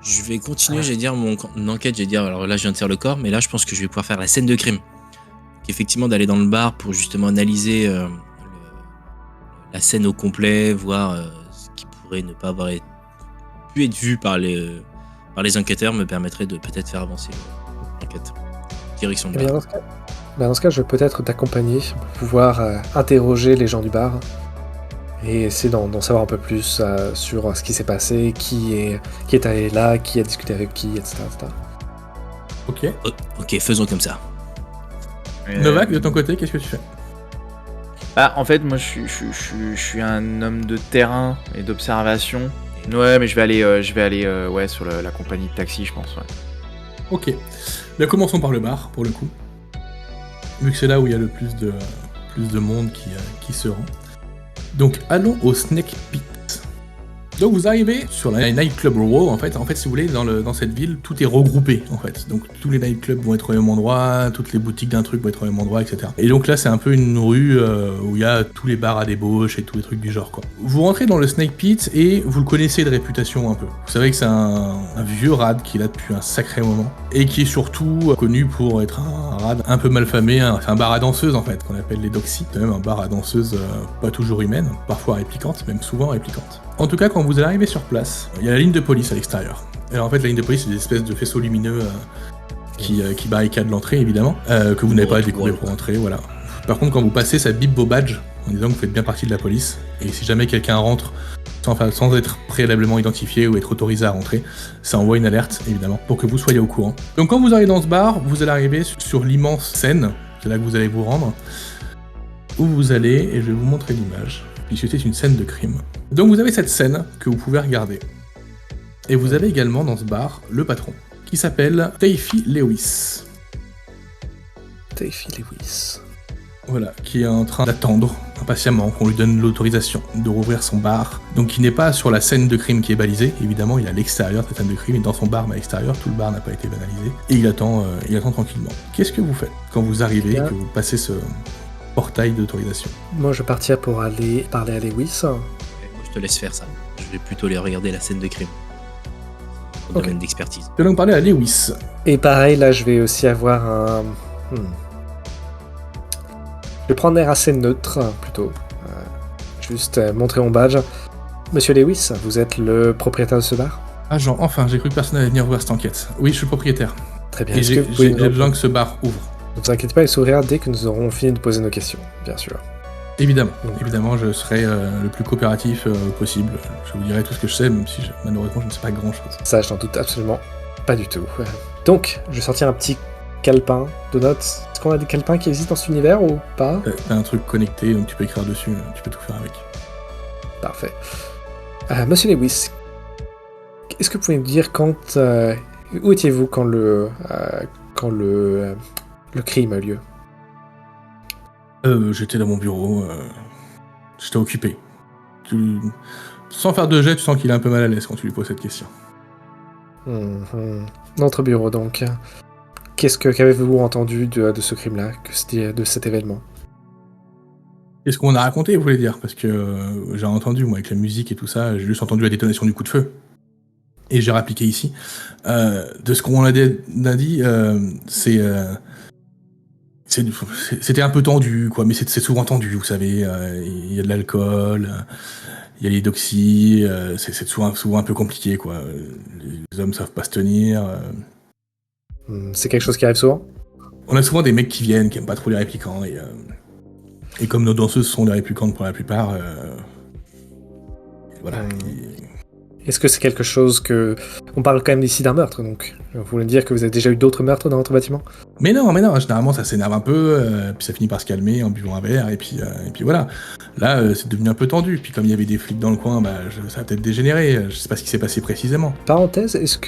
Je vais continuer, j'allais dire, mon enquête, j'allais dire, alors là, je viens de faire le corps, mais là, je pense que je vais pouvoir faire la scène de crime. Donc, effectivement, d'aller dans le bar pour justement analyser la scène au complet, voir ce qui pourrait ne pas avoir pu être vu par les enquêteurs me permettrait de peut-être faire avancer l'enquête. Direction de Eh bien, bar. dans ce cas, je vais peut-être t'accompagner pour pouvoir interroger les gens du bar et essayer d'en savoir un peu plus sur ce qui s'est passé, qui est allé là, qui a discuté avec qui, etc. etc. Ok. Ok, faisons comme ça. Novak, de ton côté, qu'est-ce que tu fais? Bah, en fait, moi, je suis un homme de terrain et d'observation. Ouais, mais je vais aller ouais, sur la compagnie de taxi, je pense. Ouais. Ok. Bien, commençons par le bar, pour le coup. Vu que c'est là où il y a le plus de monde qui se rend. Donc, allons au Snake Pit. Donc, vous arrivez sur la Nightclub Row, en fait, si vous voulez, dans cette ville, tout est regroupé, en fait. Donc, tous les nightclubs vont être au même endroit, toutes les boutiques d'un truc vont être au même endroit, etc. Et donc là, c'est un peu une rue où il y a tous les bars à débauche et tous les trucs du genre, quoi. Vous rentrez dans le Snake Pit et vous le connaissez de réputation un peu. Vous savez que c'est un vieux rad qui est là depuis un sacré moment et qui est surtout connu pour être un rad un peu malfamé. C'est un bar à danseuses, en fait, qu'on appelle les Doxy. C'est même un bar à danseuses pas toujours humaines, parfois réplicantes, même souvent réplicantes. En tout cas, quand vous allez arriver sur place, il y a la ligne de police à l'extérieur. Alors en fait, la ligne de police, c'est des espèces de faisceaux lumineux qui barricadent l'entrée, évidemment, que vous n'avez pas à découvrir pour entrer, voilà. Par contre, quand vous passez, ça bip vos badges, en disant que vous faites bien partie de la police, et si jamais quelqu'un rentre sans être préalablement identifié ou être autorisé à rentrer, ça envoie une alerte, évidemment, pour que vous soyez au courant. Donc quand vous arrivez dans ce bar, vous allez arriver sur l'immense scène, c'est là que vous allez vous rendre, où vous allez, et je vais vous montrer l'image, puisque c'est une scène de crime. Donc vous avez cette scène que vous pouvez regarder. Et vous avez également dans ce bar le patron, qui s'appelle Tayfee Lewis. Tayfee Lewis. Voilà, qui est en train d'attendre impatiemment qu'on lui donne l'autorisation de rouvrir son bar. Donc il n'est pas sur la scène de crime qui est balisée, évidemment, il est à l'extérieur de cette scène de crime, il est dans son bar mais à l'extérieur, tout le bar n'a pas été banalisé. Et il attend tranquillement. Qu'est-ce que vous faites quand vous arrivez et que vous passez ce portail d'autorisation? Moi, je vais partir pour aller parler à Lewis. Moi, je te laisse faire ça. Je vais plutôt aller regarder la scène de crime. Au domaine d'expertise. Je vais donc parler à Lewis. Et pareil, là, je vais aussi avoir un... Je vais prendre l'air assez neutre, plutôt. Juste montrer mon badge. Monsieur Lewis, vous êtes le propriétaire de ce bar? Ah Jean, enfin, j'ai cru que personne allait venir voir cette enquête. Oui, je suis le propriétaire. Très bien. Et j'ai besoin que ce bar ouvre. Ne vous inquiétez pas, il s'ouvrira dès que nous aurons fini de poser nos questions, bien sûr. Évidemment, je serai le plus coopératif possible. Je vous dirai tout ce que je sais, même si malheureusement je ne sais pas grand-chose. Ça, je n'en doute absolument pas du tout. Donc, je vais sortir un petit calepin de notes. Est-ce qu'on a des calepins qui existent dans cet univers ou pas? T'as un truc connecté, donc tu peux écrire dessus, tu peux tout faire avec. Parfait. Monsieur Lewis, est-ce que vous pouvez me dire où étiez-vous quand le crime a eu lieu? J'étais dans mon bureau, j'étais occupé. Sans faire de jet, tu sens qu'il est un peu mal à l'aise quand tu lui poses cette question. Notre bureau, donc. Qu'avez-vous entendu de ce crime-là, de cet événement? Qu'est-ce qu'on a raconté, vous voulez dire? Parce que j'ai entendu, moi, avec la musique et tout ça, j'ai juste entendu la détonation du coup de feu. Et j'ai rappliqué ici. De ce qu'on a dit, c'était un peu tendu, quoi, mais c'est souvent tendu, vous savez. Il y a de l'alcool, il y a les doxys, c'est souvent un peu compliqué, quoi. Les hommes savent pas se tenir. C'est quelque chose qui arrive souvent? On a souvent des mecs qui viennent, qui aiment pas trop les réplicants, et comme nos danseuses sont des réplicantes pour la plupart, voilà. Est-ce que c'est quelque chose que... On parle quand même ici d'un meurtre, donc vous voulez dire que vous avez déjà eu d'autres meurtres dans votre bâtiment? Mais non, généralement ça s'énerve un peu, puis ça finit par se calmer en buvant un verre, et puis voilà. Là, c'est devenu un peu tendu, puis comme il y avait des flics dans le coin, ça a peut-être dégénéré, je sais pas ce qui s'est passé précisément. Parenthèse, est-ce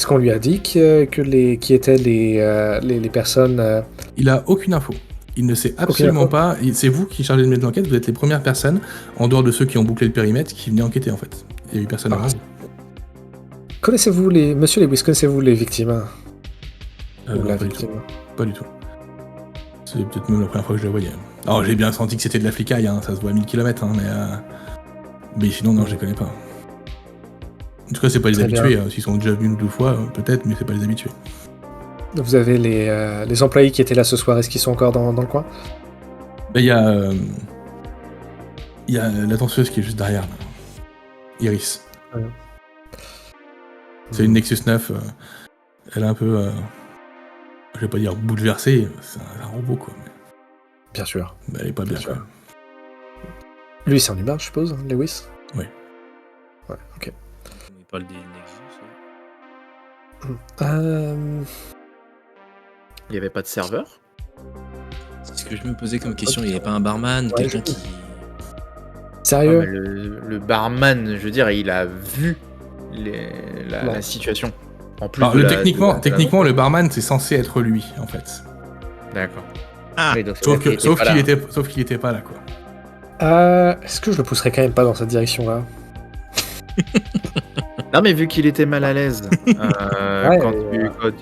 qu'on lui a dit qui étaient les personnes... Il a aucune info. Il ne sait absolument pas. C'est vous qui chargez de mettre l'enquête. Vous êtes les premières personnes, en dehors de ceux qui ont bouclé le périmètre, qui venaient enquêter en fait. Il y a eu personne avant. Connaissez-vous Monsieur Lewis, connaissez-vous les victimes? Ou la victime? Pas du tout. C'est peut-être même la première fois que je la voyais. Alors j'ai bien senti que c'était de la flicaille, ça se voit à 1000 km, mais sinon non, je les connais pas. En tout cas, c'est pas les Très habitués. S'ils sont déjà venus une ou deux fois, peut-être, mais c'est pas les habitués. Vous avez les employés qui étaient là ce soir, est-ce qu'ils sont encore dans le coin? Là, il y a la danseuse qui est juste derrière, là. Iris. Ouais. C'est une Nexus 9. Elle est un peu... je vais pas dire bouleversée, c'est un robot, quoi. Mais... Bien sûr. bah, elle est pas bien, sûr. quoi. Lui, c'est un humain, je suppose, Lewis? Oui. Ouais, ok. Il parle des Nexus. Il n'y avait pas de serveur? C'est ce que je me posais comme question. Il n'y avait pas un barman, Ouais, quelqu'un qui. Sérieux? Ouais, mais le barman, je veux dire, il a vu la situation. En plus Alors, de techniquement, le barman, c'est censé être lui, en fait. D'accord. Ah, Oui, donc Sauf c'est-à-dire qu'il était pas là. qu'il était pas là, quoi. Est-ce que je le pousserais quand même pas dans cette direction-là? Non, mais vu qu'il était mal à l'aise, quand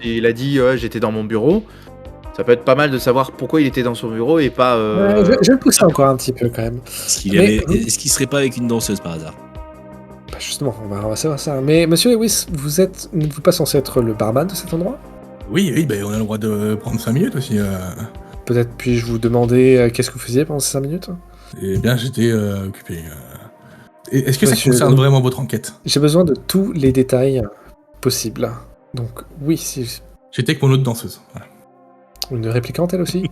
il a dit j'étais dans mon bureau, ça peut être pas mal de savoir pourquoi il était dans son bureau et pas. Ouais, je vais le pousser encore un petit peu quand même. Est-ce qu'il serait pas avec une danseuse par hasard? Bah justement, on va savoir ça. Mais monsieur Lewis, n'êtes-vous pas censé être le barman de cet endroit? Oui, bah, on a le droit de prendre 5 minutes aussi. Peut-être puis-je vous demander qu'est-ce que vous faisiez pendant ces 5 minutes? Eh bien, j'étais occupé. Est-ce que ça Monsieur, concerne vraiment votre enquête? J'ai besoin de tous les détails possibles. Donc oui, si... J'étais avec mon autre danseuse. Voilà. Une réplicante elle aussi?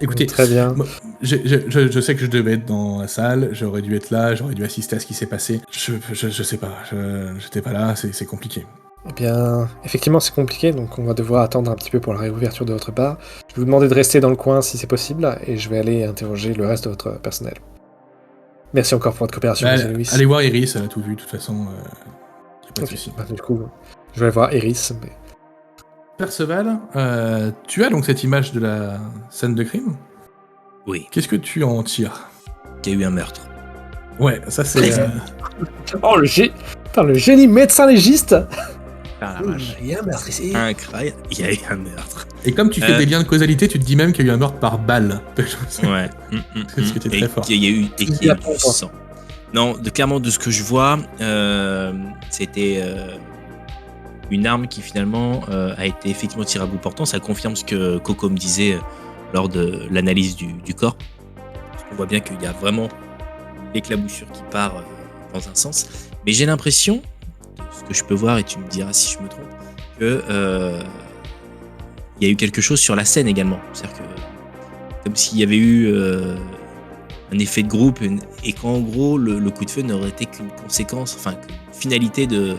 Écoutez, Très bien. moi, je sais que je devais être dans la salle, j'aurais dû être là, j'aurais dû assister à ce qui s'est passé. Je sais pas, j'étais pas là, c'est compliqué. Eh bien, effectivement, c'est compliqué, donc on va devoir attendre un petit peu pour la réouverture de votre bar. Je vais vous demander de rester dans le coin si c'est possible, et je vais aller interroger le reste de votre personnel. Merci encore pour votre coopération, monsieur Lewis. Allez voir Iris, elle a tout vu, de toute façon. Y a pas de Ok, souci. bah, du coup, je vais aller voir Iris. Mais... Perceval, tu as donc cette image de la scène de crime. Oui, Qu'est-ce que tu en tires? qu'il y a eu un meurtre. Ouais, ça c'est... Oh, le génie médecin légiste. Ah, la vache. Il y a un meurtre ici. Incroyable, il y a eu un meurtre. Et comme tu fais des liens de causalité, tu te dis même qu'il y a eu un meurtre par balle. Ouais. Parce que t'es très fort. Il y a eu du sang. Non, clairement, de ce que je vois, c'était une arme qui finalement a été effectivement tirée à bout portant. Ça confirme ce que Coco me disait lors de l'analyse du corps. Parce qu'on voit bien qu'il y a vraiment l'éclaboussure qui part dans un sens. Mais j'ai l'impression, de ce que je peux voir, et tu me diras si je me trompe, que il y a eu quelque chose sur la scène également. C'est-à-dire que comme s'il y avait eu un effet de groupe et qu'en gros le coup de feu n'aurait été qu'une conséquence, enfin qu'une finalité de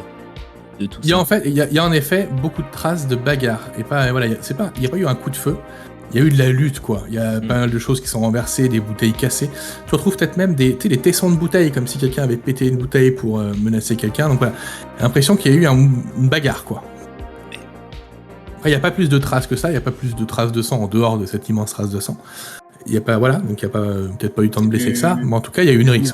tout Il y a ça. en fait, il y a en effet beaucoup de traces de bagarre. Et pas, voilà, il n'y a pas eu un coup de feu. Il y a eu de la lutte, quoi. Il y a pas mal de choses qui sont renversées, des bouteilles cassées. Tu retrouves peut-être même des tessons de bouteilles, comme si quelqu'un avait pété une bouteille pour menacer quelqu'un. Donc voilà, j'ai l'impression qu'il y a eu une bagarre, quoi. Après, il n'y a pas plus de traces que ça. Il n'y a pas plus de traces de sang en dehors de cette immense trace de sang. Il n'y a pas, voilà, donc il n'y a pas, peut-être pas eu tant de blessés que ça. Mais en tout cas, il y a eu une rixe.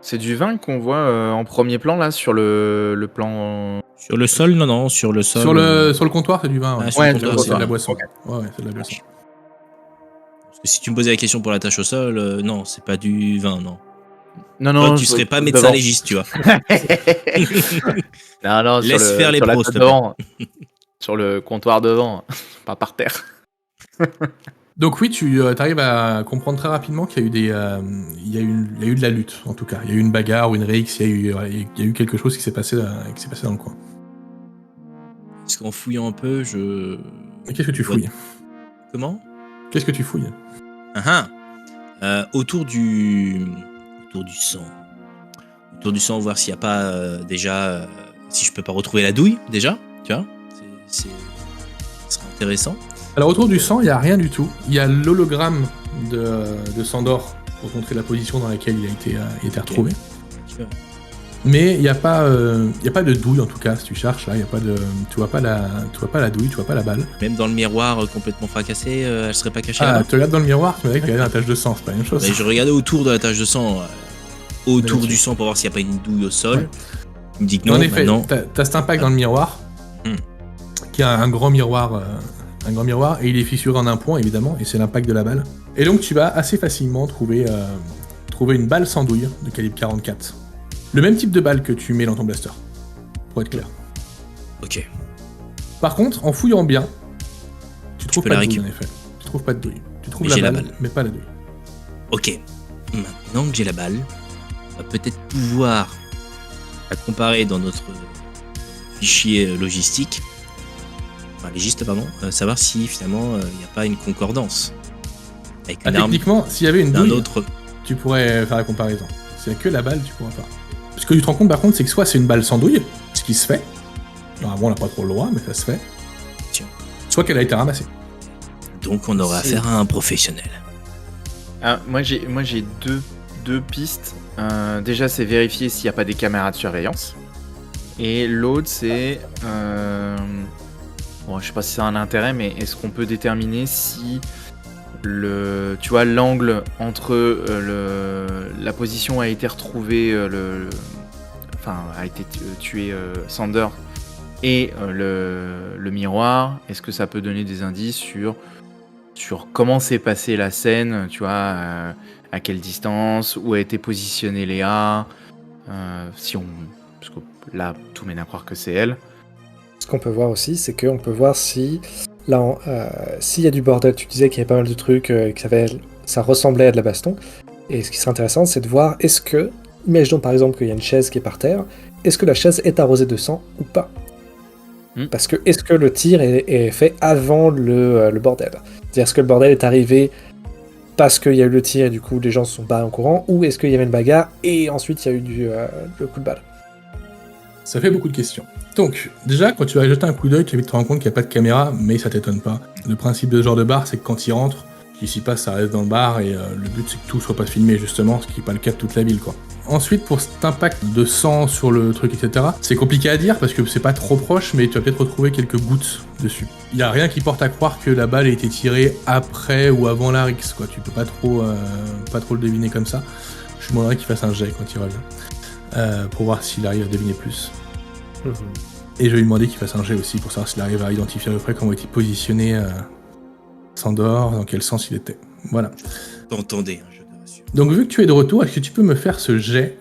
C'est du vin qu'on voit en premier plan là sur le plan. Sur le sol, non, sur le sol. Sur le comptoir, c'est du vin. Ah, sur le comptoir, c'est de la c'est boisson. Ok. Ouais, c'est de la boisson. Parce que si tu me posais la question pour la tâche au sol, non, c'est pas du vin, non. Non, Toi, tu serais pas médecin légiste, tu vois. non, Laisse faire les sur la pros, table s'il te plaît. devant, sur le comptoir devant, pas par terre. Donc oui, tu arrives à comprendre très rapidement qu'il y a eu il y a eu de la lutte, en tout cas. Il y a eu une bagarre ou une rixe, il y a eu quelque chose qui s'est passé dans le coin. Parce qu'en fouillant un peu, Et qu'est-ce que tu fouilles? Comment? Qu'est-ce que tu fouilles? Autour du sang. Autour du sang, voir s'il n'y a pas déjà... si je peux pas retrouver la douille, déjà, tu vois. Ça serait intéressant. Alors autour du sang, il n'y a rien du tout. Il y a l'hologramme de Sandor pour montrer la position dans laquelle il a été retrouvé. Super. Mais il n'y a pas de douille en tout cas, si tu cherches là, il y a pas de, tu vois pas la douille, tu vois pas la balle. Même dans le miroir complètement fracassé, elle serait pas cachée Ah, là-bas. tu regardes dans le miroir, tu me dis qu'il y a une tache de sang, c'est pas la même chose. Mais je regardais autour de la tache de sang, autour du sang pour voir s'il n'y a pas une douille au sol. Ouais. Il me dit que non, En effet, maintenant. t'as cet impact dans le miroir, qui a un grand miroir, et il est fissuré en un point évidemment, et c'est l'impact de la balle. Et donc tu vas assez facilement trouver une balle sans douille de calibre 44. Le même type de balle que tu mets dans ton blaster. pour être clair. Ok. Par contre, en fouillant bien, tu trouves peux pas la de douille, en récupérer. effet. Tu trouves pas de douille. Tu trouves Mais j'ai la la balle, balle. mais pas la douille. Ok. Maintenant que j'ai la balle, on va peut-être pouvoir la comparer dans notre fichier logistique. Enfin, légiste, pardon. Savoir si finalement il n'y a pas une concordance. Avec Ah, une arme techniquement, s'il y avait une d'un douille, autre. tu pourrais faire la comparaison. S'il y a que la balle, tu pourras pas. Ce que tu te rends compte par contre, c'est que soit c'est une balle sans douille, ce qui se fait. Normalement, on n'a pas trop le droit, mais ça se fait. Tiens. Soit qu'elle a été ramassée. Donc on aura affaire à un professionnel. Ah, moi j'ai deux pistes. Déjà, c'est vérifier s'il n'y a pas des caméras de surveillance. Et l'autre, c'est... Bon, je sais pas si ça a un intérêt, mais est-ce qu'on peut déterminer si tu vois, l'angle entre la position a été retrouvée, enfin, a été tué Sander et le miroir, est-ce que ça peut donner des indices sur comment s'est passée la scène, tu vois, à quelle distance, où a été positionnée Léa, parce que là, tout mène à croire que c'est elle. Ce qu'on peut voir aussi, c'est qu'on peut voir si, là, s'il y a du bordel, tu disais qu'il y avait pas mal de trucs, que ça ressemblait à de la baston, et ce qui serait intéressant, c'est de voir, est-ce que, imaginons par exemple qu'il y a une chaise qui est par terre, est-ce que la chaise est arrosée de sang ou pas? Parce que, est-ce que le tir est fait avant le bordel? C'est-à-dire, est-ce que le bordel est arrivé parce qu'il y a eu le tir et du coup les gens se sont barrés en courant, ou est-ce qu'il y avait une bagarre et ensuite il y a eu le coup de balle? Ça fait beaucoup de questions. Donc, déjà, quand tu vas jeter un coup d'œil, tu vas vite te rendre compte qu'il n'y a pas de caméra, mais ça t'étonne pas. Le principe de ce genre de bar, c'est que quand il rentre, ce qui s'y passe, ça reste dans le bar, et le but, c'est que tout soit pas filmé, justement, ce qui n'est pas le cas de toute la ville, quoi. Ensuite, pour cet impact de sang sur le truc, etc., c'est compliqué à dire, parce que c'est pas trop proche, mais tu vas peut-être retrouver quelques gouttes dessus. Il n'y a rien qui porte à croire que la balle a été tirée après ou avant la Rix, quoi. Tu peux pas trop le deviner comme ça. Je lui demanderais qu'il fasse un jet quand il revient, pour voir s'il arrive à deviner plus. Et je vais lui demander qu'il fasse un jet aussi pour savoir s'il arrive à identifier à peu près comment était positionné Sandor, dans quel sens il était. Voilà. T'entendez, je te rassure. Donc vu que tu es de retour, est-ce que tu peux me faire ce jet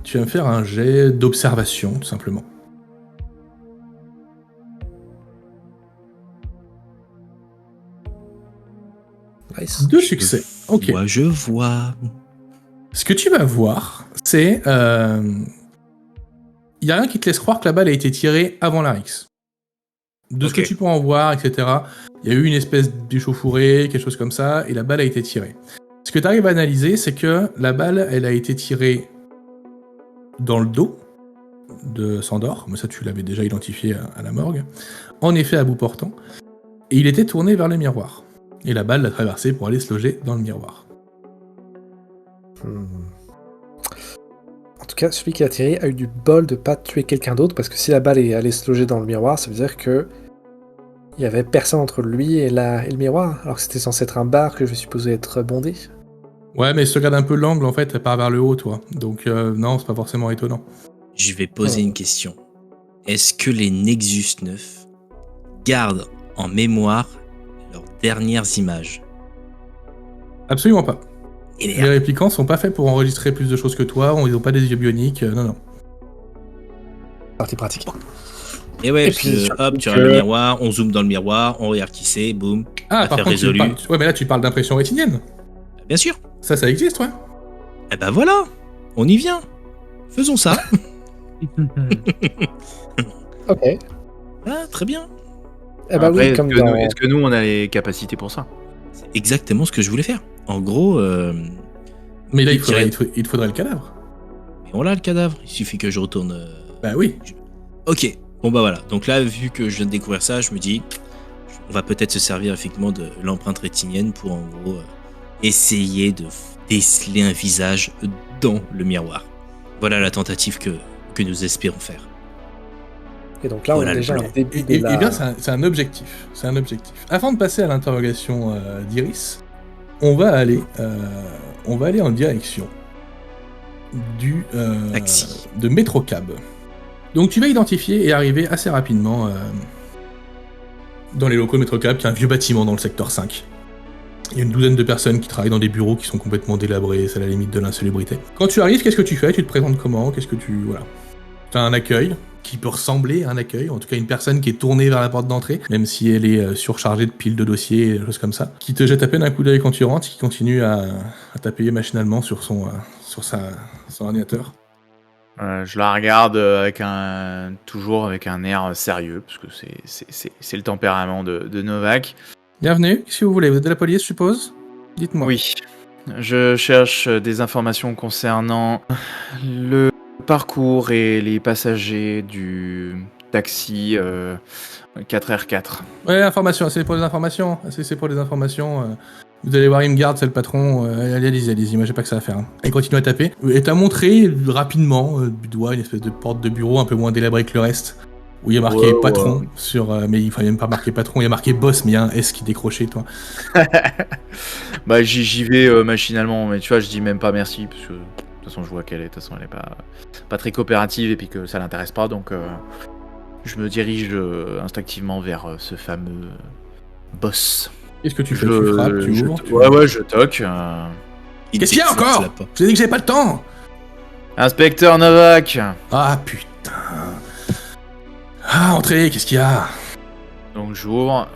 tu vas me faire un jet d'observation, tout simplement. Nice. 2 succès. Ok. Moi, je vois. Ce que tu vas voir, c'est... Il n'y a rien qui te laisse croire que la balle a été tirée avant la Rix. De ce que tu peux en voir, etc., il y a eu une espèce d'échauffourée, quelque chose comme ça, et la balle a été tirée. Ce que tu arrives à analyser, c'est que la balle, elle a été tirée dans le dos de Sandor, mais ça tu l'avais déjà identifié à la morgue, en effet à bout portant, et il était tourné vers le miroir. Et la balle l'a traversé pour aller se loger dans le miroir. En tout cas, celui qui a tiré a eu du bol de pas tuer quelqu'un d'autre, parce que si la balle est allée se loger dans le miroir, ça veut dire que il y avait personne entre lui et le miroir, alors que c'était censé être un bar que je supposais être bondé. Ouais, mais si tu regardes un peu l'angle, en fait, elle part vers le haut, toi. Donc non, c'est pas forcément étonnant. Je vais poser une question. Est-ce que les Nexus 9 gardent en mémoire leurs dernières images? Absolument pas. Et Les réplicants sont pas faits pour enregistrer plus de choses que toi, ils ont pas des yeux bioniques, non. Partie pratique. Et ouais, Et parce puis, que, surtout hop, tu que- regardes le miroir, on zoome dans le miroir, on regarde qui c'est, boum, Ah, par affaire contre, résolue. ouais, mais là, tu parles d'impression rétinienne. Bien sûr. Ça existe, ouais. Eh ben voilà, on y vient. Faisons ça. Ok. Ah, très bien. Eh bah Après, oui, comme est-ce que dans... est-ce que nous, on a les capacités pour ça? C'est exactement ce que je voulais faire. En gros, Mais là, Et il te faudrait le cadavre. on l'a le cadavre. Il suffit que je retourne. Bah oui. Ok. Bon bah voilà. Donc là, vu que je viens de découvrir ça, je me dis, on va peut-être se servir effectivement de l'empreinte rétinienne pour en gros essayer de déceler un visage dans le miroir. Voilà la tentative que nous espérons faire. Et donc là, Voilà on est le déjà plan. au début de Et la... bien, c'est un objectif. C'est un objectif. Avant de passer à l'interrogation d'Iris, on va aller en direction du Taxi. de Metrocab. Donc tu vas identifier et arriver assez rapidement dans les locaux de Metrocab, qui est un vieux bâtiment dans le secteur 5. Il y a une douzaine de personnes qui travaillent dans des bureaux qui sont complètement délabrés, c'est à la limite de l'insalubrité. Quand tu arrives, qu'est-ce que tu fais? Tu te présentes comment? Qu'est-ce que tu... Voilà. T'as un accueil qui peut ressembler à un accueil, en tout cas une personne qui est tournée vers la porte d'entrée, même si elle est surchargée de piles de dossiers et des choses comme ça, qui te jette à peine un coup d'œil quand tu rentres, qui continue à taper machinalement sur son ordinateur. Je la regarde toujours avec un air sérieux, parce que c'est le tempérament de Novak. Bienvenue, qu'est-ce que vous voulez? Vous êtes de la police, je suppose? Dites-moi. Oui, je cherche des informations concernant le parcours et les passagers du taxi 4R4. Ouais, information, c'est pour les informations. C'est pour les informations. Vous allez voir, il me garde, c'est le patron. Allez-y, moi j'ai pas que ça à faire. Hein. Il continue à taper. Et t'as montré rapidement du doigt une espèce de porte de bureau un peu moins délabrée que le reste. Où il y a marqué patron sur. Mais il fallait même pas marquer patron, il y a marqué boss, mais il y a un S qui décrochait, toi. Bah j'y vais machinalement, mais tu vois, je dis même pas merci, parce que de toute façon je vois qu'elle est, de toute façon elle est pas très coopérative et puis que ça l'intéresse pas, donc je me dirige instinctivement vers ce fameux boss. Qu'est-ce que tu fais? Tu frappes, tu ouvres? Ouais, je toque. Qu'est-ce qu'il y a encore? Je vous ai dit que j'avais pas le temps. Inspecteur Novak. Ah putain. Ah, entrez, qu'est-ce qu'il y a? Donc j'ouvre,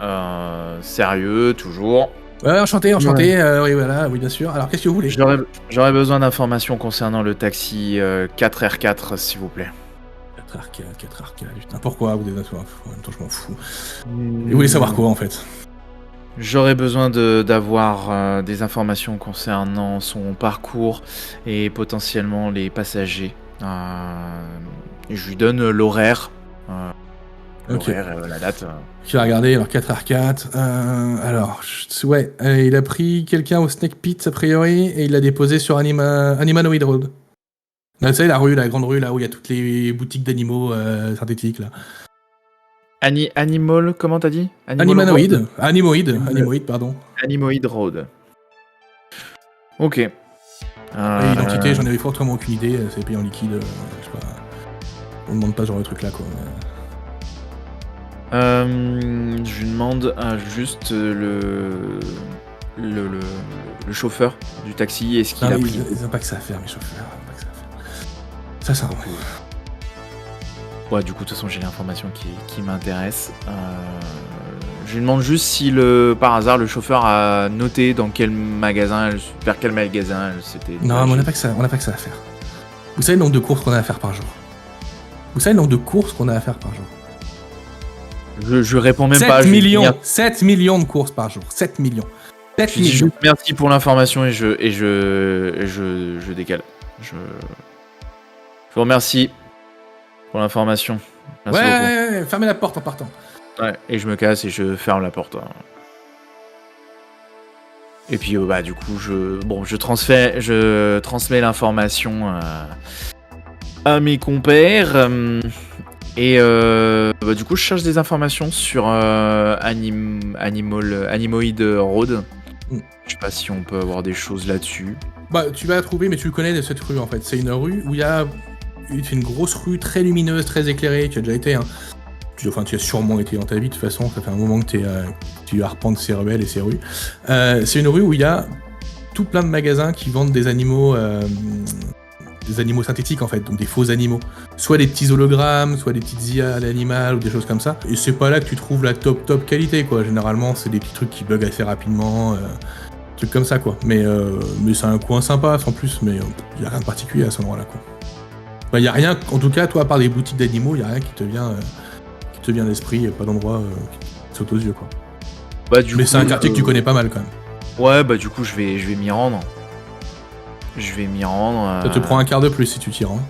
sérieux, toujours. Ouais, enchanté, oui, voilà, oui, bien sûr. Alors, qu'est-ce que vous voulez? J'aurais besoin d'informations concernant le taxi 4R4, s'il vous plaît. 4R4, putain, pourquoi vous êtes là? En même temps, je m'en fous. Et vous voulez savoir quoi, en fait? J'aurais besoin d'avoir des informations concernant son parcours et potentiellement les passagers. Je lui donne l'horaire. L'horaire, la date. Tu vas regarder, alors 4R4. Il a pris quelqu'un au Snake Pit, a priori, et il l'a déposé sur Animanoid Road. Là, tu sais, la grande rue, là où il y a toutes les boutiques d'animaux synthétiques, là. Animal, comment t'as dit? Animoid, pardon. Animoid Road. Ok. Et l'identité, j'en avais fortement aucune idée, c'est payé en liquide, je sais pas. On ne demande pas ce genre de truc là, quoi. Je lui demande juste le chauffeur du taxi, est-ce qu'il a pris... Ils n'ont pas que ça à faire, mes chauffeurs. Ça. Ouais, du coup, de toute façon, j'ai l'information qui m'intéresse. Je lui demande juste si, par hasard, le chauffeur a noté vers quel magasin c'était. Non, mais on n'a pas que ça à faire. Vous savez le nombre de courses qu'on a à faire par jour? Je réponds même 7 pas. 7 millions de courses par jour. 7 millions. Je dis juste merci pour l'information et je décale. Je vous remercie pour l'information. Merci beaucoup. Ouais, fermez la porte en partant. Ouais, et je me casse et je ferme la porte. Et puis du coup je transmets l'information à mes compères et du coup je cherche des informations sur Animoid Road. Je sais pas si on peut avoir des choses là-dessus. Bah tu vas la trouver, mais tu connais cette rue en fait. C'est une rue où il y a une grosse rue très lumineuse, très éclairée. Tu as déjà été, hein. Tu as sûrement été dans ta vie de toute façon. Ça fait un moment que tu arpentes ces ruelles et ces rues. C'est une rue où il y a tout plein de magasins qui vendent des animaux synthétiques en fait, donc des faux animaux. Soit des petits hologrammes, soit des petites IA à l'animal ou des choses comme ça. Et c'est pas là que tu trouves la top qualité quoi. Généralement c'est des petits trucs qui bug assez rapidement, trucs comme ça quoi. Mais c'est un coin sympa en plus, mais y a rien de particulier à ce moment-là quoi. Bah, y a rien, en tout cas toi à part des boutiques d'animaux, y a rien qui te vient à l'esprit, pas d'endroit qui saute aux yeux quoi. Mais c'est un quartier que tu connais pas mal quand même. Ouais du coup je vais m'y rendre. Ça te prend un quart de plus si tu t'y rends.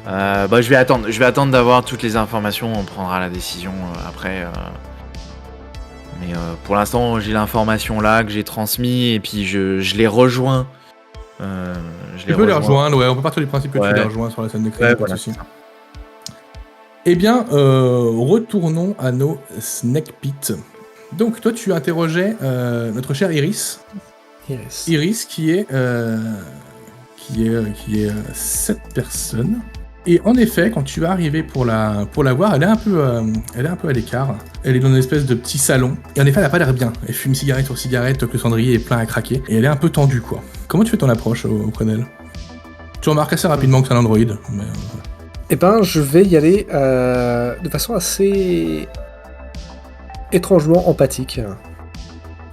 Je vais attendre d'avoir toutes les informations, on prendra la décision après. Mais pour l'instant j'ai l'information là que j'ai transmis et puis je les rejoins. Tu peux les rejoindre, ouais, on peut partir du principe que tu les rejoins sur la scène de crime, pas de soucis. Eh bien, retournons à nos Snake Pit. Donc, toi, tu interrogeais notre chère Iris. Iris, qui est cette personne. Et en effet, quand tu vas arriver pour la voir, elle est un peu à l'écart. Elle est dans une espèce de petit salon. Et en effet, elle a pas l'air bien. Elle fume cigarette sur cigarette, que le cendrier est plein à craquer. Et elle est un peu tendue, quoi. Comment tu fais ton approche auprès d'elle? Tu remarques assez rapidement que c'est un androïde. Mais, Eh ben, je vais y aller de façon assez étrangement empathique.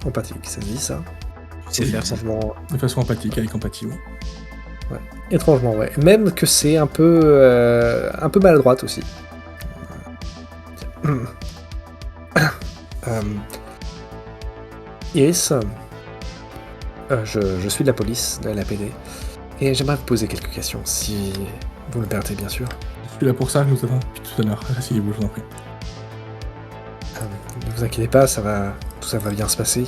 Empathique, ça se dit ça? C'est faire ça. Étrangement, de façon empathique, avec empathie, oui. étrangement, ouais. Même que c'est un peu maladroite aussi. Iris, je suis de la police, de la PD, et j'aimerais vous poser quelques questions, si vous me le permettez, bien sûr. Je suis là pour ça, je vous attends depuis tout à l'heure. Asseyez-vous, je vous en prie. Ne vous inquiétez pas, tout ça va bien se passer,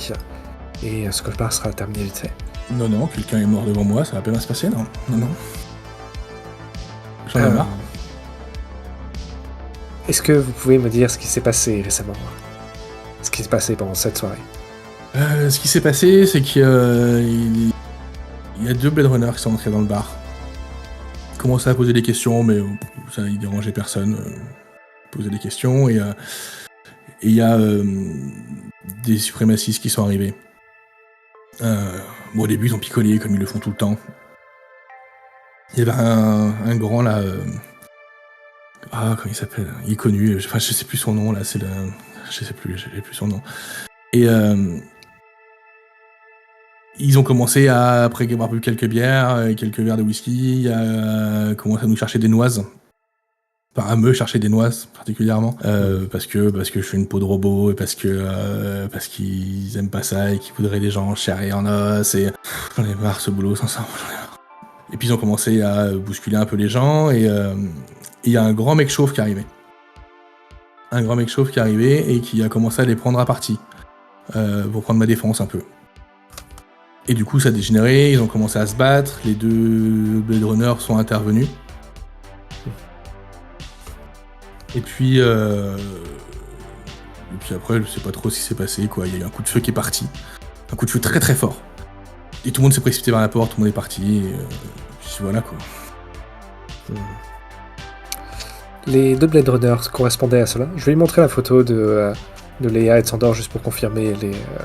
et ce cauchemar sera terminé vite fait. Non, quelqu'un est mort devant moi, ça va pas bien se passer, non. J'en ai marre. Est-ce que vous pouvez me dire ce qui s'est passé récemment? Ce qui s'est passé pendant cette soirée? Ce qui s'est passé, c'est qu'il y a 2 Blade Runners qui sont entrés dans le bar. Ils commençaient à poser des questions, mais ça ne dérangeait personne. Poser des questions, et il y a des suprémacistes qui sont arrivés. Au début, ils ont picolé, comme ils le font tout le temps. Il y avait un grand, là... comment il s'appelle? Il est connu, je sais plus son nom, là, je sais plus, j'ai plus son nom. Et ils ont commencé après avoir bu quelques bières, quelques verres de whisky, à commencer à nous chercher des noises. Enfin, à me chercher des noises, particulièrement. Parce que je fais une peau de robot, et parce qu'ils aiment pas ça, et qu'ils voudraient des gens en chair et en os, et j'en ai marre, ce boulot, sincèrement, j'en ai marre. Et puis ils ont commencé à bousculer un peu les gens, et il y a un grand mec chauve qui est arrivé. Et qui a commencé à les prendre à partie. Pour prendre ma défense un peu. Et du coup, ça a dégénéré, ils ont commencé à se battre, les 2 Blade Runners sont intervenus. Et puis après, je sais pas trop ce qui s'est passé, quoi. Il y a eu un coup de feu qui est parti. Un coup de feu très très fort. Et tout le monde s'est précipité vers la porte, tout le monde est parti, et puis voilà, quoi. Les 2 Blade Runners correspondaient à cela. Je vais lui montrer la photo de Léa et de Sandor juste pour confirmer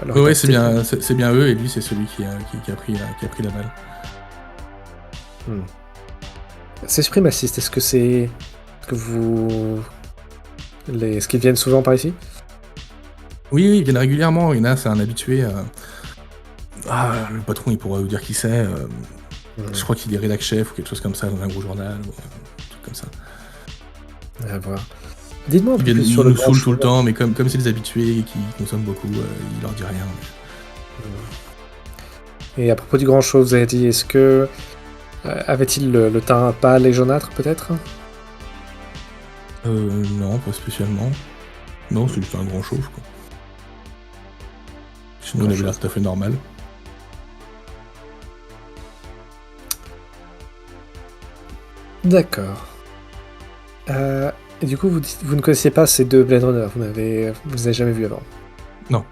leur Ouais, identité. c'est bien eux, et lui, c'est celui qui a pris la balle. Ces suprémacistes, est-ce qu'ils viennent souvent par ici? Oui, ils viennent régulièrement. Il y en a, c'est un habitué. Le patron, il pourra vous dire qui c'est. Je crois qu'il est rédac chef ou quelque chose comme ça dans un gros journal, ou un truc comme ça. À voir. Dites-moi un peu Ils plus sur le nous grand saoulent tout le chauve. temps, mais comme c'est des habitués qui consomment beaucoup, il leur dit rien. Et à propos du grand chauve, vous avez dit, est-ce que avait-il le teint pâle et jaunâtre, peut-être? Non, pas spécialement. Non, c'est juste un grand chauve, quoi. Sinon, il avait l'air tout à fait normal. D'accord. Et du coup, vous ne connaissiez pas ces 2 Blade Runners, vous les avez jamais vus avant? Non.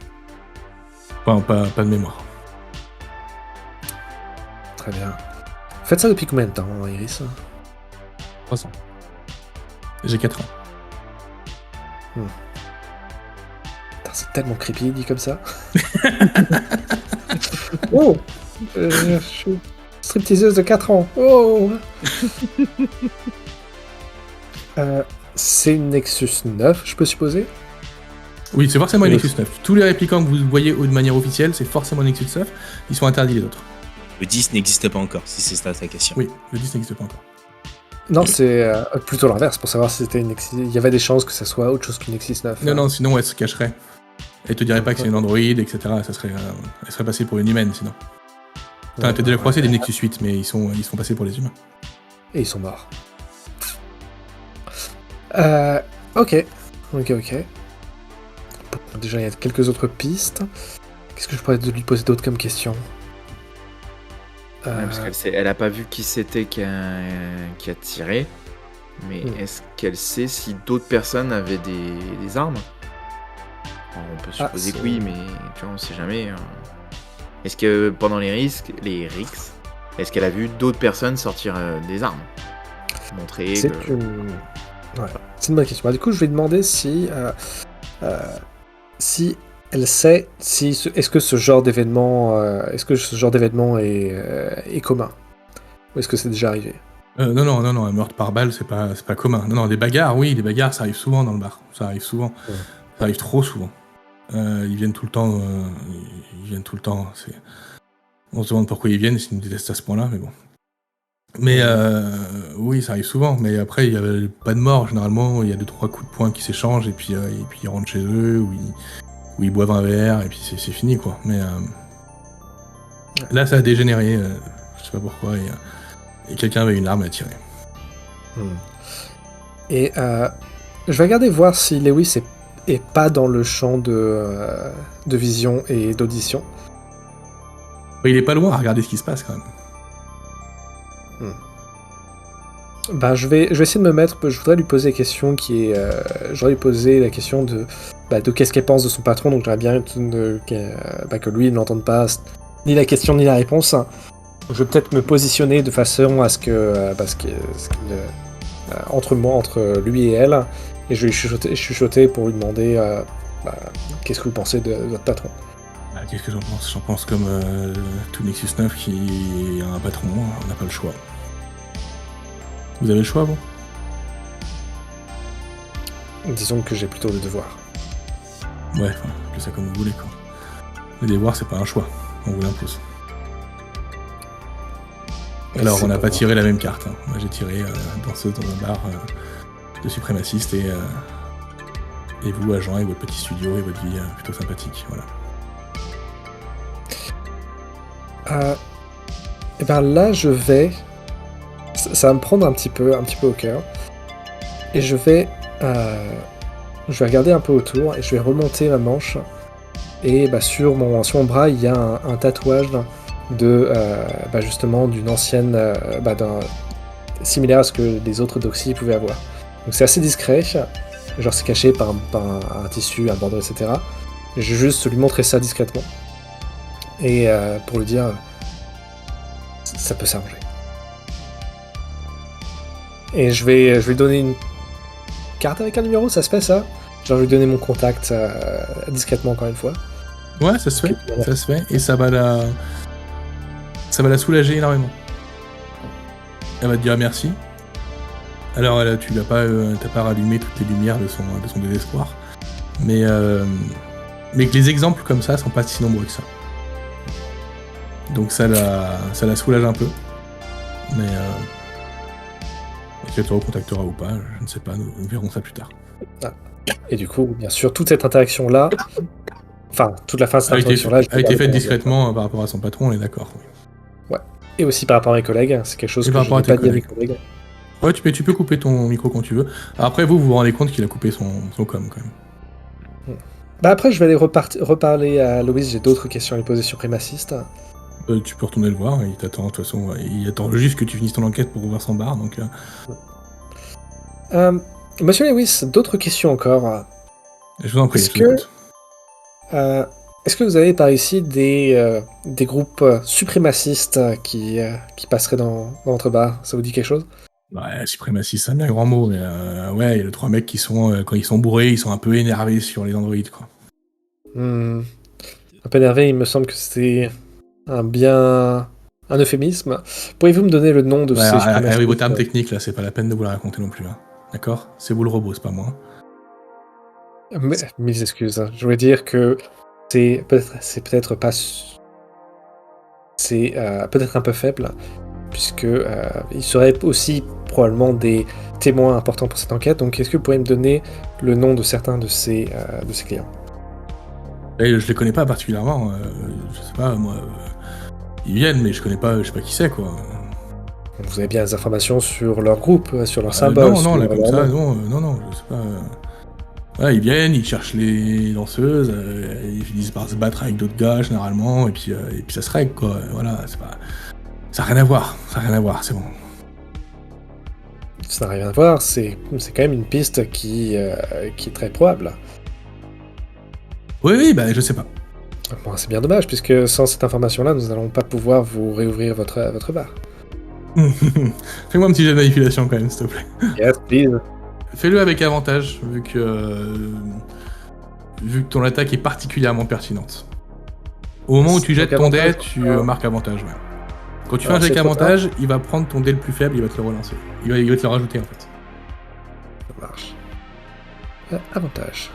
Enfin, pas de mémoire. Très bien. Faites ça depuis combien de temps, Iris? 3 ans. J'ai 4 ans. Putain, c'est tellement creepy, dit comme ça. Oh, je suis stripteaseuse de 4 ans. Oh. C'est une Nexus 9, je peux supposer? Oui, c'est forcément une Nexus 9. Tous les réplicants que vous voyez de manière officielle, c'est forcément une Nexus 9. Ils sont interdits, les autres. Le 10 n'existe pas encore, si c'est ça ta question. Oui, le 10 n'existe pas encore. Non, c'est plutôt l'inverse, pour savoir si c'était une Nexus... Il y avait des chances que ça soit autre chose qu'une Nexus 9. Non, sinon elle se cacherait. Elle te dirait pas que c'est une Android, etc. Elle serait passée pour une humaine, sinon. T'as déjà croisé des Nexus 8, mais ils sont passés pour les humains. Et ils sont morts. Ok. Bon, déjà, il y a quelques autres pistes. Qu'est-ce que je pourrais lui poser d'autres comme question? Parce qu'elle a pas vu qui c'était qui a tiré. Mais est-ce qu'elle sait si d'autres personnes avaient des armes? Alors, on peut supposer que oui, mais tu vois, on sait jamais. Est-ce que pendant les risques, est-ce qu'elle a vu d'autres personnes sortir des armes? Montrer c'est une bonne question. Bah, du coup, je vais demander si elle sait est-ce que ce genre d'événement est commun Ou est-ce que c'est déjà arrivé? Non, un meurtre par balle, c'est pas commun. Non, des bagarres, oui, des bagarres, ça arrive souvent dans le bar. Ça arrive souvent. Ouais. Ça arrive trop souvent. Ils viennent tout le temps. On se demande pourquoi ils viennent, s'ils nous détestent à ce point-là, mais bon. Mais oui, ça arrive souvent. Mais après, il y a pas de mort. Généralement, il y a 2-3 coups de poing qui s'échangent et puis ils rentrent chez eux ou ils boivent un verre et puis c'est fini, quoi. Mais là, ça a dégénéré. Je sais pas pourquoi. Et quelqu'un avait une arme à tirer. Et je vais regarder voir si Lewis est pas dans le champ de vision et d'audition. Il est pas loin à regarder ce qui se passe quand même. Ben, je vais essayer de me mettre. Je voudrais lui poser la question je voudrais lui poser la question de qu'est-ce qu'elle pense de son patron. Donc j'aimerais bien que lui ne l'entende pas ni la question ni la réponse. Je vais peut-être me positionner de façon à ce que entre lui et elle, et je vais lui chuchoter pour lui demander qu'est-ce que vous pensez de votre patron. Qu'est-ce que j'en pense? J'en pense comme tout Nexus 9 qui a un patron, on n'a pas le choix. Vous avez le choix, vous? Disons que j'ai plutôt le devoir. Ouais, enfin, appelez ça comme vous voulez, quoi. Le devoir, c'est pas un choix, on vous l'impose. Alors, on n'a pas tiré la même carte. Hein. Moi, j'ai tiré danseuse dans un bar de suprémacistes et vous, agent, avec votre petit studio et votre vie plutôt sympathique. Voilà. Et ben là, je vais. Ça va me prendre un petit peu au cœur. Et je vais regarder un peu autour et je vais remonter ma manche. Et sur mon bras, il y a un tatouage de justement d'une ancienne similaire à ce que les autres doxys pouvaient avoir. Donc c'est assez discret, genre c'est caché par un tissu, un bandeau, etc. Et je vais juste lui montrer ça discrètement et pour lui dire ça peut s'arranger. Et je vais lui donner une carte avec un numéro, ça se fait ça? Genre je vais lui donner mon contact discrètement encore une fois. Ouais, ça se fait, et ça va la soulager énormément. Elle va te dire merci. Alors tu t'as pas rallumé toutes les lumières de son désespoir, mais que les exemples comme ça sont pas si nombreux que ça. Donc ça la soulage un peu, mais qu'elle te recontactera ou pas, je ne sais pas, nous verrons ça plus tard. Et du coup, bien sûr, toute cette interaction-là, enfin, toute la phase de cette interaction-là... a été faite discrètement par rapport à son patron, on est d'accord. Oui. Ouais. Et aussi par rapport à mes collègues, c'est quelque chose que je n'ai pas dit à mes collègues. Ouais, tu peux couper ton micro quand tu veux. Après, vous rendez compte qu'il a coupé son com, quand même. Après, je vais aller reparler à Louise, j'ai d'autres questions à lui poser sur Prémaciste. Tu peux retourner le voir, il t'attend, de toute façon, il attend juste que tu finisses ton enquête pour ouvrir son bar, donc... Monsieur Lewis, d'autres questions encore. Je vous en prie, est-ce que vous avez par ici des groupes suprémacistes qui passeraient dans votre bar? Ça vous dit quelque chose? Ouais, suprémaciste, c'est un bien grand mot, mais ouais, il y a les 3 mecs qui sont, quand ils sont bourrés, ils sont un peu énervés sur les androïdes, quoi. Un peu énervé, il me semble que c'est un euphémisme. Pourriez-vous me donner le nom de ces suprémacistes? Avec vos termes techniques, là, c'est pas la peine de vous la raconter non plus, hein. D'accord? C'est vous le robot, c'est pas moi. Mille excuses. Je voulais dire que c'est peut-être pas... C'est peut-être un peu faible, puisque il serait aussi probablement des témoins importants pour cette enquête. Donc, est-ce que vous pourriez me donner le nom de certains de ces clients? Et je les connais pas particulièrement. Je sais pas, moi... ils viennent, mais je sais pas qui c'est, quoi. Vous avez bien des informations sur leur groupe, sur leur symbole? Non, là, comme ça, non, je sais pas... Ouais, ils viennent, ils cherchent les danseuses, ils finissent par se battre avec d'autres gars, généralement, et puis ça se règle, quoi. Voilà, c'est pas... Ça n'a rien à voir, c'est bon. Ça n'a rien à voir, c'est quand même une piste qui est très probable. Oui, je sais pas. Bon, c'est bien dommage, puisque sans cette information-là, nous n'allons pas pouvoir vous réouvrir votre bar. Fais-moi un petit jet de manipulation, quand même, s'il te plaît. Yes, please. Fais-le avec avantage, vu que ton attaque est particulièrement pertinente. Au moment où tu jettes ton dé, tu marques avantage, ouais. Quand tu fais un Alors, jet c'est avec trop avantage, il va prendre ton dé le plus faible, il va te le relancer. Il va te le rajouter en fait. Ça marche. Avantage.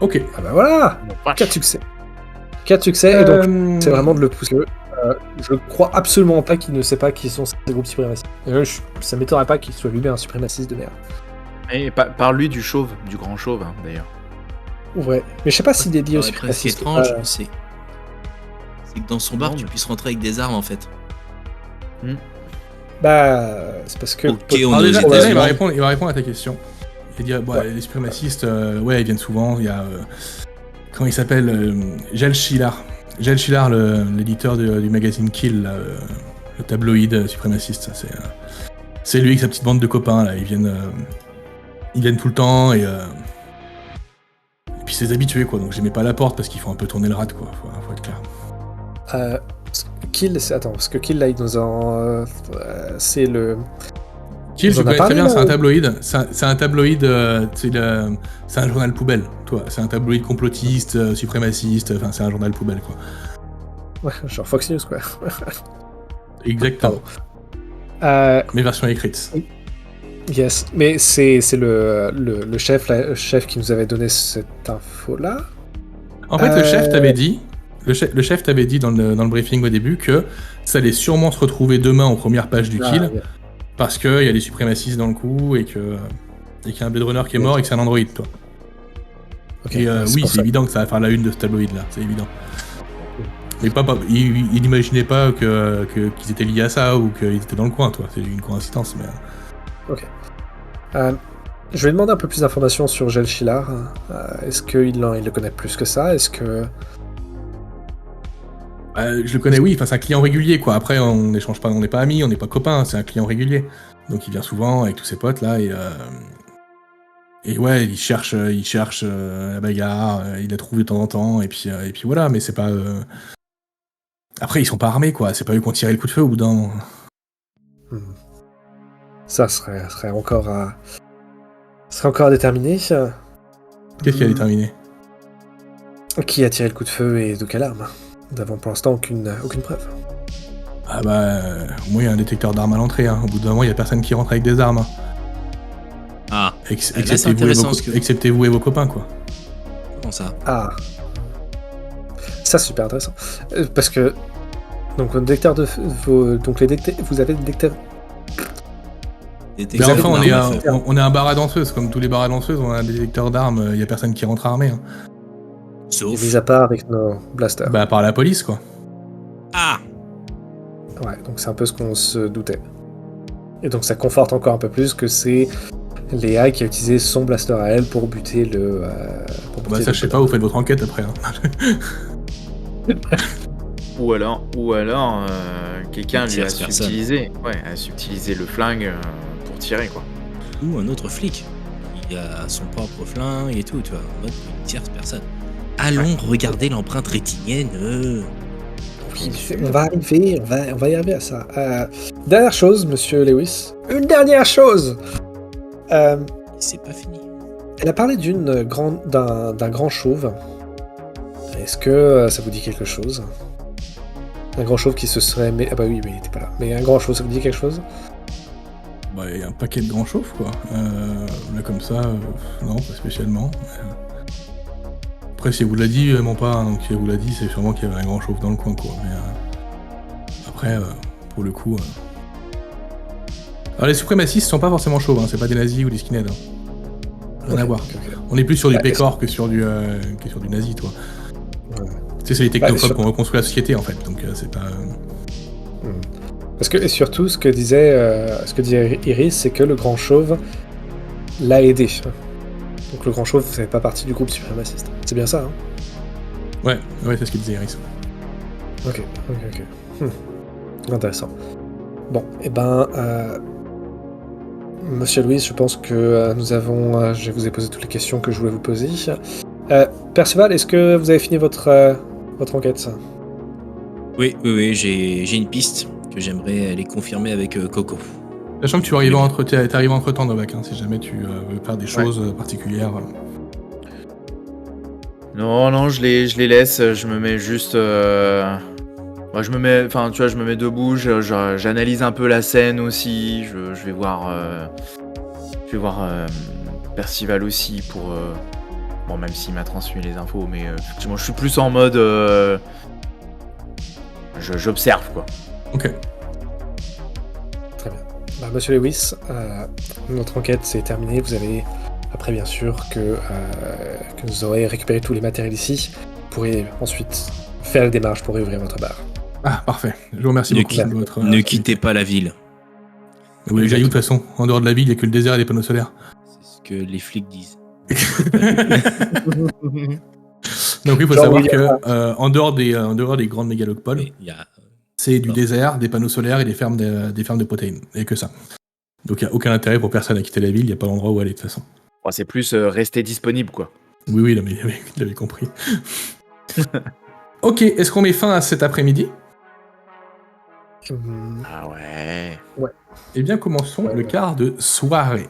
Ok. Ah bah voilà. Bon, vache. 4 succès. 4 succès, et donc c'est vraiment de le pousser. Je crois absolument pas qu'il ne sait pas qui sont ces groupes suprémacistes. Ça m'étonnerait pas qu'il soit lui-même un suprémaciste de merde. Et parle-lui du chauve, du grand chauve, hein, d'ailleurs. Ouais, mais je sais pas s'il est lié au Ce qui est presque suprémaciste. étrange, c'est que dans son bar, Non, tu mais- puisses rentrer avec des armes en fait. Bah, c'est parce que. Ok, on Alors est aux déjà, États-Unis. il va répondre à ta question. Il va dire, bah, les suprémacistes, ouais, ils viennent souvent. Il y a, comment il s'appelle, Jel Shillar. Jel Shillar, l'éditeur du magazine Kill, là, le tabloïd suprémaciste. C'est lui avec sa petite bande de copains là. Ils viennent tout le temps et puis c'est des habitués quoi. Donc je les mets pas à la porte parce qu'il faut un peu tourner le rat quoi. Faut être clair. Kill, attends, parce que Kill là, il nous en. C'est le. Kill, Vous je en connais avez très bien, parlé, c'est un là, tabloïd. C'est un tabloïd, c'est un journal poubelle, toi. C'est un tabloïd complotiste, suprémaciste, enfin c'est un journal poubelle, quoi. Ouais, genre Fox News, quoi. Exactement. Mais version écrite. Yes, mais c'est le chef qui nous avait donné cette info-là. En fait, le chef t'avait dit, dans le briefing au début que ça allait sûrement se retrouver demain en première page du Kill, Yeah. parce qu'il y a des suprémacistes dans le coup et qu'il y a un Blade Runner qui est mort et que c'est un androïde, toi. Ok, Et ouais, oui, pour c'est ça. évident que ça va faire la une de ce tabloïd-là, c'est évident. Mais il n'imaginait pas qu'ils étaient liés à ça ou qu'ils étaient dans le coin, toi. C'est une coïncidence, mais... Je vais demander un peu plus d'informations sur Jel Shillar. Est-ce qu'il le connaît plus que ça? Est-ce que. Je le connais, oui, enfin, c'est un client régulier, quoi. Après, on n'échange pas, on n'est pas amis, on n'est pas copains, c'est un client régulier. Donc il vient souvent avec tous ses potes, là, et ouais, il cherche la bagarre, il la trouve de temps en temps, et puis voilà, mais c'est pas... Après, ils sont pas armés, quoi, c'est pas eux qui ont tiré le coup de feu au bout d'un moment. Ça serait encore à. Serait encore à déterminer. Qu'est-ce qui a déterminé? Qui a tiré le coup de feu et de quelle arme? Nous n'avons pour l'instant aucune preuve. Ah bah, au moins il y a un détecteur d'armes à l'entrée, hein. Au bout d'un moment, il y a personne qui rentre avec des armes. Hein. Ah, là, c'est Excepté vous et intéressant, ce que- excepté vous et vos copains, quoi. comment ça? Ah. Ça, c'est super intéressant. Parce que. Donc, le détecteur de. Donc, vous avez le détecteur. Des Mais textes enfin, d'armes, en fait. on est un bar à danseuses, comme tous les bars à danseuses, on a un détecteur d'armes, il y a personne qui rentre armé. Hein. Sauf. Mis à part avec nos blasters. Bah, par la police, quoi. Ah, Ouais, donc c'est un peu ce qu'on se doutait. Et donc, ça conforte encore un peu plus que c'est Léa qui a utilisé son blaster à elle pour buter le. Bah, ça, je sais pas, vous faites votre enquête après. Hein. Ou alors quelqu'un lui a Tierce personne. subtilisé le flingue pour tirer, quoi. ou un autre flic. Il a son propre flingue et tout, tu vois, en mode une tierce personne. Allons regarder l'empreinte rétinienne. Oui, on va y arriver à ça. Dernière chose, monsieur Lewis. Une dernière chose. C'est pas fini. Elle a parlé d'un grand chauve. Est-ce que ça vous dit quelque chose? Un grand chauve qui se serait... Ah bah oui, mais il était pas là. Mais un grand chauve, ça vous dit quelque chose? Bah, il y a un paquet de grands chauves, quoi. Là, comme ça, non, pas spécialement. Après, si elle vous l'a dit, elle ment pas. Hein, donc, si elle vous l'a dit, c'est sûrement qu'il y avait un grand chauve dans le coin, quoi. Mais après, pour le coup... Alors, les suprémacistes sont pas forcément chauves, hein, c'est pas des nazis ou des skinheads. Hein. Rien à voir. Ok. On est plus sur du Bah, pécor que sur du nazi, toi. Ouais. Tu sais, c'est les technophobes sur- qui ont reconstruit la société, en fait. Donc, c'est pas... Parce que, et surtout, ce que disait Iris, c'est que le grand chauve l'a aidé. Donc le grand chauve ne fait pas partie du groupe suprémaciste. C'est bien ça, hein? Ouais, c'est ce qu'il disait, Iris. Ok. Intéressant. Bon, et ben... Monsieur Louis, je pense que je vous ai posé toutes les questions que je voulais vous poser. Perceval, est-ce que vous avez fini votre enquête? Oui, j'ai une piste que j'aimerais aller confirmer avec Coco. Sachant que tu arrives entre temps, Novak, hein, si jamais tu veux faire des choses particulières. Non, je les laisse, je me mets juste... Moi, je me mets debout, j'analyse un peu la scène aussi. Je vais voir, Percival aussi pour. Bon, même s'il m'a transmis les infos, mais effectivement, je suis plus en mode. J'observe, quoi. Ok. Très bien. Monsieur Lewis, notre enquête s'est terminée. Vous avez, après bien sûr que vous aurez récupéré tous les matériels ici, vous pourrez ensuite faire la démarche pour réouvrir votre bar. Ah, parfait. Je vous remercie Ne beaucoup de votre... Ne quittez pas la ville. Oui, Jailloux, de toute façon, en dehors de la ville, il n'y a que le désert et les panneaux solaires. C'est ce que les flics disent. Donc il faut Genre, savoir oui, que en dehors des grandes mégalopoles, Mais il y a... c'est du désert, des panneaux solaires et des fermes de protéines. Et que ça. Donc il n'y a aucun intérêt pour personne à quitter la ville, il n'y a pas d'endroit où aller de toute façon. Bon, c'est plus rester disponible, quoi. Oui, non, mais il avait compris. Ok, est-ce qu'on met fin à cet après-midi? Ah ouais. Eh bien, commençons le quart de soirée.